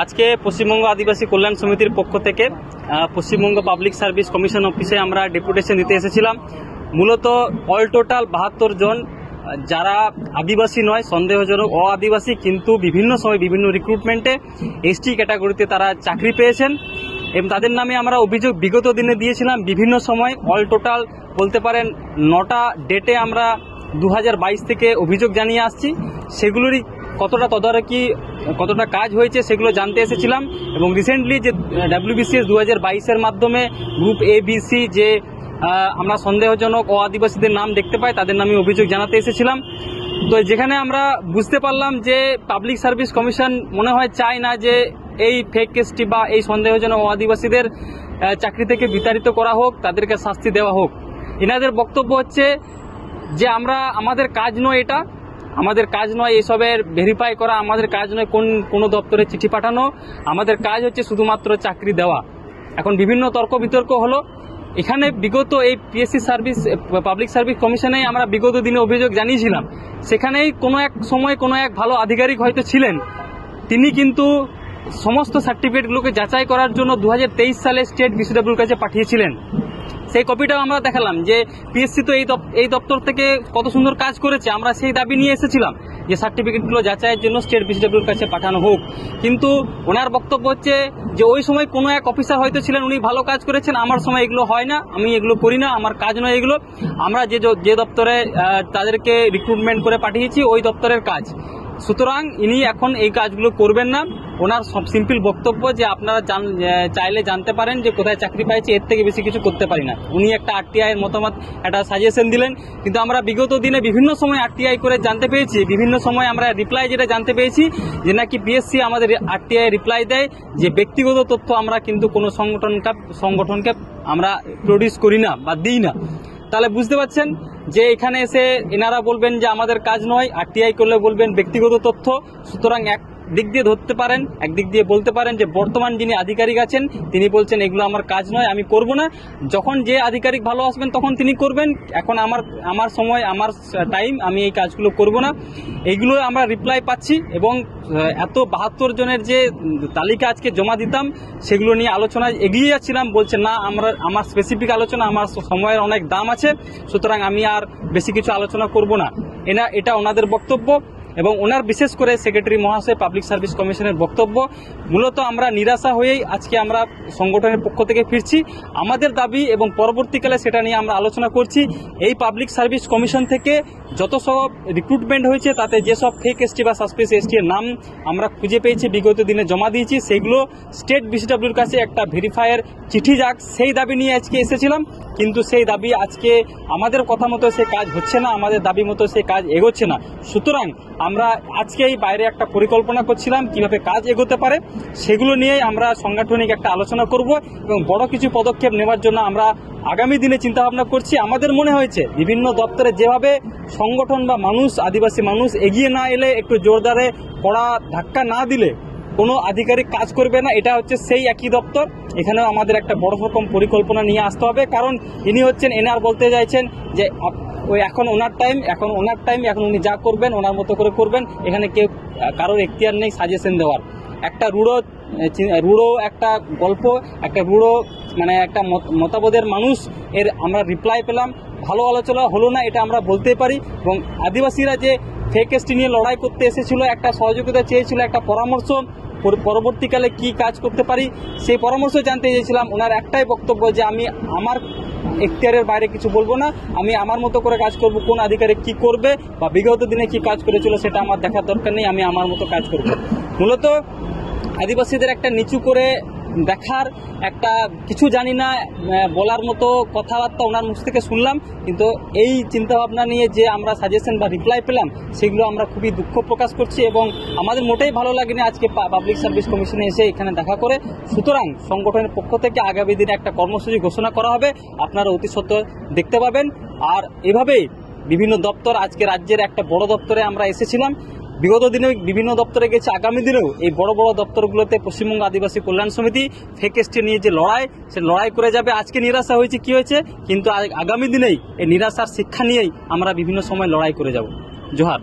আজকে পশ্চিমবঙ্গ আদিবাসী কল্যাণ সমিতির পক্ষ থেকে পশ্চিমবঙ্গ পাবলিক সার্ভিস কমিশন অফিসে আমরা ডেপুটেশন দিতে এসেছিলাম। মূলত অল টোটাল 72 জন যারা আদিবাসী নয়, সন্দেহজনক আদিবাসী, কিন্তু বিভিন্ন সময় বিভিন্ন রিক্রুটমেন্টে এসটি ক্যাটাগরিতে তারা চাকরি পেয়েছেন এবং তাদের নামে আমরা অভিযোগ বিগত দিনে দিয়েছিলাম। বিভিন্ন সময় অল টোটাল বলতে পারেন 9টা ডেটে আমরা 2022 থেকে অভিযোগ জানিয়ে আসছি। সেগুলোরই কতটা তদারকি, কতটা কাজ হয়েছে সেগুলো জানতে এসেছিলাম। এবং রিসেন্টলি যে WBCS 2022-এর মাধ্যমে গ্রুপ ABC যে আমরা সন্দেহজনক আদিবাসীদের নাম দেখতে পাই, তাদের নামে অভিযোগ জানাতে এসেছিলাম। তো যেখানে আমরা বুঝতে পারলাম যে পাবলিক সার্ভিস কমিশন মনে হয় চায় না যে এই ফেক কেসটি বা এই সন্দেহজনক আদিবাসীদের চাকরি থেকে বিতাড়িত করা হোক, তাদেরকে শাস্তি দেওয়া হোক। এনাদের বক্তব্য হচ্ছে যে আমাদের কাজ নয়, এটা আমাদের কাজ নয় এসবের ভেরিফাই করা, আমাদের কাজ নয় কোনো দপ্তরে চিঠি পাঠানো, আমাদের কাজ হচ্ছে শুধুমাত্র চাকরি দেওয়া। এখন বিভিন্ন তর্ক বিতর্ক হলো। এখানে বিগত এই পিএসসি সার্ভিস পাবলিক সার্ভিস কমিশনে আমরা বিগত দিনে অভিযোগ জানিয়েছিলাম। সেখানেই কোনো এক সময় কোনো এক ভালো আধিকারিক হয়তো ছিলেন, তিনি কিন্তু সমস্ত সার্টিফিকেটগুলোকে যাচাই করার জন্য 2023 সালে স্টেট BCWর কাছে পাঠিয়েছিলেন। সেই কপিটাও আমরা দেখালাম যে পিএসসি তো এই দপ্তর থেকে কত সুন্দর কাজ করেছে। আমরা সেই দাবি নিয়ে এসেছিলাম যে সার্টিফিকেটগুলো যাচাইয়ের জন্য স্টেট BCWর কাছে পাঠানো হোক। কিন্তু ওনার বক্তব্য হচ্ছে যে ওই সময় কোনো এক অফিসার হয়তো ছিলেন, উনি ভালো কাজ করেছেন, আমার সময় এগুলো হয় না, আমি এগুলো করি না, আমার কাজ নয় এগুলো। আমরা যে দপ্তরে তাদেরকে রিক্রুটমেন্ট করে পাঠিয়েছি ওই দপ্তরের কাজ। সুতরাং ইনি এখন এই কাজগুলো করবেন না। ওনার সব সিম্পল বক্তব্য যে আপনারা চাইলে জানতে পারেন যে কোথায় চাকরি পাইছে, এর থেকে বেশি কিছু করতে পারি না। উনি একটা RTI এর মতামত, একটা সাজেশন দিলেন। কিন্তু আমরা বিগত দিনে বিভিন্ন সময় RTI করে জানতে পেয়েছি, বিভিন্ন সময় আমরা রিপ্লাই যেটা জানতে পেয়েছি যে নাকি পিএসসি আমাদের RTI রিপ্লাই দেয় যে ব্যক্তিগত তথ্য আমরা কিন্তু কোনো সংগঠনকে আমরা প্রডিউস করি না বা দিই না। তাহলে বুঝতে পারছেন যে এখানে এসে এনারা বলবেন যে আমাদের কাজ নয়, RTI করলে বলবেন ব্যক্তিগত তথ্য। সুতরাং এক দিক দিয়ে ধরতে পারেন, একদিক দিয়ে বলতে পারেন যে বর্তমান যিনি আধিকারিক আছেন তিনি বলছেন এগুলো আমার কাজ নয়, আমি করব না। যখন যে আধিকারিক ভালো আসবেন তখন তিনি করবেন। এখন আমার সময়, আমার টাইম, আমি এই কাজগুলো করব না। এইগুলো আমরা রিপ্লাই পাচ্ছি এবং এত 72 জনের যে তালিকা আজকে জমা দিতাম সেগুলো নিয়ে আলোচনায় এগিয়ে যাচ্ছিলাম। বলছে না, আমার স্পেসিফিক আলোচনা, আমার সময়ের অনেক দাম আছে, সুতরাং আমি আর বেশি কিছু আলোচনা করব না। এটা ওনাদের বক্তব্য। এবং ওনার বিশেষ করে সেক্রেটারি মহাশয় পাবলিক সার্ভিস কমিশনের বক্তব্য। মূলত আমরা নিরাশা হয়েই আজকে আমরা সংগঠনের পক্ষ থেকে ফিরছি। আমাদের দাবি এবং পরবর্তীকালে সেটা নিয়ে আমরা আলোচনা করছি। এই পাবলিক সার্ভিস কমিশন থেকে যত সব রিক্রুটমেন্ট হয়েছে তাতে যেসব ফেক এসটি বা সাসপেক্ট এসটি এর নাম আমরা খুঁজে পেয়েছি, বিগত দিনে জমা দিয়েছি, সেগুলো স্টেট BCWর কাছে একটা ভেরিফায়ার চিঠি যাক, সেই দাবি নিয়ে আজকে এসেছিলাম। কিন্তু সেই দাবি আজকে আমাদের কথা মতো সে কাজ হচ্ছে না, আমাদের দাবি মতো সে কাজ এগোচ্ছে না। সুতরাং আমরা আজকে এই বাইরে একটা পরিকল্পনা করছিলাম কিভাবে কাজ এগোতে পারে, সেগুলো নিয়েই আমরা সাংগঠনিক একটা আলোচনা করব এবং বড় কিছু পদক্ষেপ নেওয়ার জন্য আমরা আগামী দিনে চিন্তা ভাবনা করছি। আমাদের মনে হয়েছে বিভিন্ন দপ্তরে যেভাবে সংগঠন বা মানুষ, আদিবাসী মানুষ এগিয়ে না এলে, একটু জোরদারে কড়া ধাক্কা না দিলে কোনো আধিকারিক কাজ করবে না। এটা হচ্ছে সেই একই দপ্তর। এখানেও আমাদের একটা বড় রকম পরিকল্পনা নিয়ে আসতে হবে। কারণ ইনি হচ্ছেন এনার বলতে চাইছেন যে এখন ওনার টাইম, এখন উনি যা করবেন ওনার মতো করে করবেন। এখানে কেউ কারোর এখতিয়ার নেই সাজেশন দেওয়ার। একটা রূঢ় একটা গল্প, একটা রূঢ় মানে একটা মতামতের মানুষ এর আমরা রিপ্লাই পেলাম। ভালো আলোচনা হলো না, এটা আমরা বলতেই পারি। এবং আদিবাসীরা যে ফেক এসটি নিয়ে লড়াই করতে এসেছিল, একটা সহযোগিতা চেয়েছিল, একটা পরামর্শ, পরবর্তীকালে কি কাজ করতে পারি সেই পরামর্শ জানতে চেয়েছিলাম। ওনার একটাই বক্তব্য যে আমি আমার এখতিয়ারের বাইরে কিছু বলবো না, আমি আমার মতো করে কাজ করব। কোন আধিকারিক কি করবে বা বিগত দিনে কি কাজ করেছিল সেটা আমার দেখার দরকার নেই, আমি আমার মতো কাজ করব। মূলত আদিবাসীদের একটা নিচু করে দেখার, একটা কিছু জানি না বলার মতো কথাবার্তা ওনার মুখ থেকে শুনলাম। কিন্তু এই চিন্তাভাবনা নিয়ে যে আমরা সাজেশন বা রিপ্লাই পেলাম সেগুলো আমরা খুবই দুঃখ প্রকাশ করছি এবং আমাদের মোটেই ভালো লাগেনি আজকে পাবলিক সার্ভিস কমিশনে এসে এখানে দেখা করে। সুতরাং সংগঠনের পক্ষ থেকে আগামী দিনে একটা কর্মসূচি ঘোষণা করা হবে, আপনারা অতি সত্ত্বর দেখতে পাবেন। আর এভাবেই বিভিন্ন দপ্তর, আজকে রাজ্যের একটা বড় দপ্তরে আমরা এসেছিলাম, বিগত দিনে বিভিন্ন দপ্তরে গেছে, আগামী দিনেও এই বড় বড় দপ্তরগুলোতে পশ্চিমবঙ্গ আদিবাসী কল্যাণ সমিতি ফেক এসটি নিয়ে যে লড়াই, সে লড়াই করে যাবে। আজকে নিরাশা হয়েছে, কি হয়েছে, কিন্তু আগামী দিনেই এই নিরাশার শিক্ষা নিয়েই আমরা বিভিন্ন সময় লড়াই করে যাব। জোহার।